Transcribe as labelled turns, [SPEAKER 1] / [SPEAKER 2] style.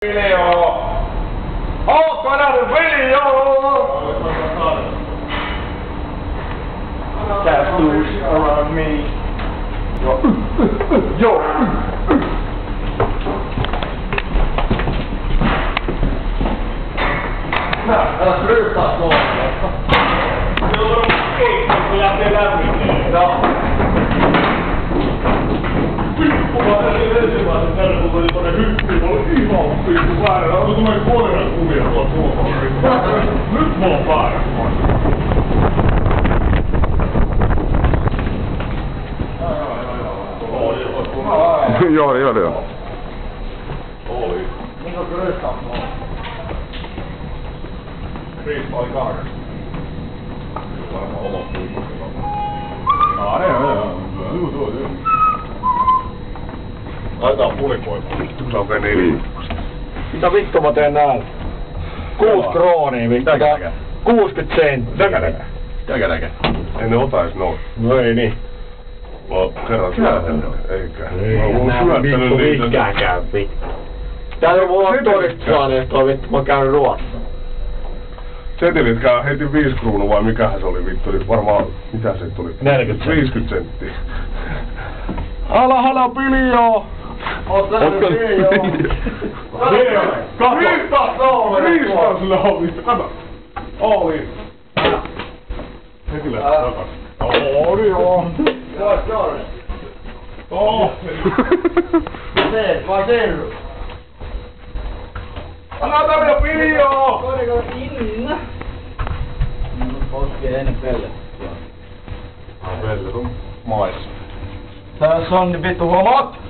[SPEAKER 1] Video! Ootko nähnyt video? Tattoos around me. Yo! Älä ryyppää tuolla. Se on varmaan keikka, kun lähtee lämmin. Joo. Mä olin ensimmäisen kerran, kun tuli tonne hyttiin, mä olin ihan vittu väärä. Mä olin tommoinen koiran kuvia tuolla tuolla. Nyt mä oon väärä.
[SPEAKER 2] Joo.
[SPEAKER 1] Oli. Niin kuin Krystal on. Krystal oli kahdessa. Varmaan oma puikko. Joo. Laitetaan pulikoita. Vittu se on veni.
[SPEAKER 3] Mitä vittu mä teen näin? 6 kroonia vittu. 60 senttiä.
[SPEAKER 1] Täkä. Ei ne ota ees noin.
[SPEAKER 3] No ei niin.
[SPEAKER 1] Mä oon kerran syöttänyt. Eikä.
[SPEAKER 3] Ei
[SPEAKER 1] Mä oon syöttänyt
[SPEAKER 3] vittu mitkäänkään vittu. Täällä mulla on todistusaineesta toi vittu, mä käyn Ruotsissa.
[SPEAKER 1] Setilit käy heti 5 kruunua vai mikähän se oli vittu, niin varmaan, mitä se tuli?
[SPEAKER 3] 40
[SPEAKER 1] 50 senttiä.
[SPEAKER 3] Alhana Piljo!
[SPEAKER 1] Ootko video? Kato! Kristas laulit! Kato! Oli! Heti lähti takas. Oli joo!
[SPEAKER 4] Vad säger du?
[SPEAKER 1] Anna tarjoa video!
[SPEAKER 4] Ska det gå in? Koskee ennen pelle.
[SPEAKER 1] Velle on mais.
[SPEAKER 3] Tässä on vittu homot!